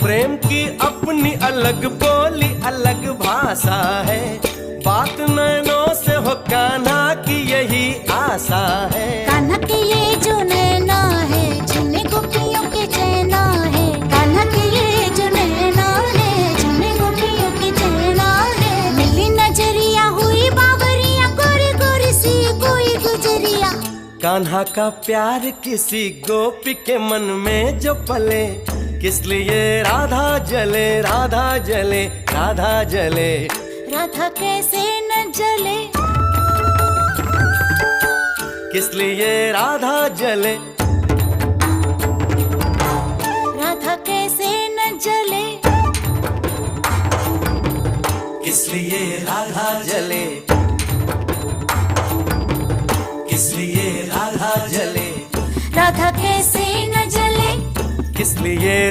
प्रेम की अपनी अलग बोली अलग भाषा है, बात नैनों से हो कान्हा की यही आशा है। कान्हा के ये जो नैना है जिन्हें गोपियों के चैना है, कान्हा के ये जो नैना है जिन्हें गोपियों के चैना है। मिली नजरिया हुई बावरिया गोरी गोरी सी कोई गुजरिया। कान्हा का प्यार किसी गोपी के मन में जो पले, किस लिए राधा जले राधा जले राधा जले। राधा कैसे न जले, किस लिए राधा जले, राधा कैसे न जले, किस लिए राधा जले, किस लिए राधा जले, राधा कैसे न जले, किस लिए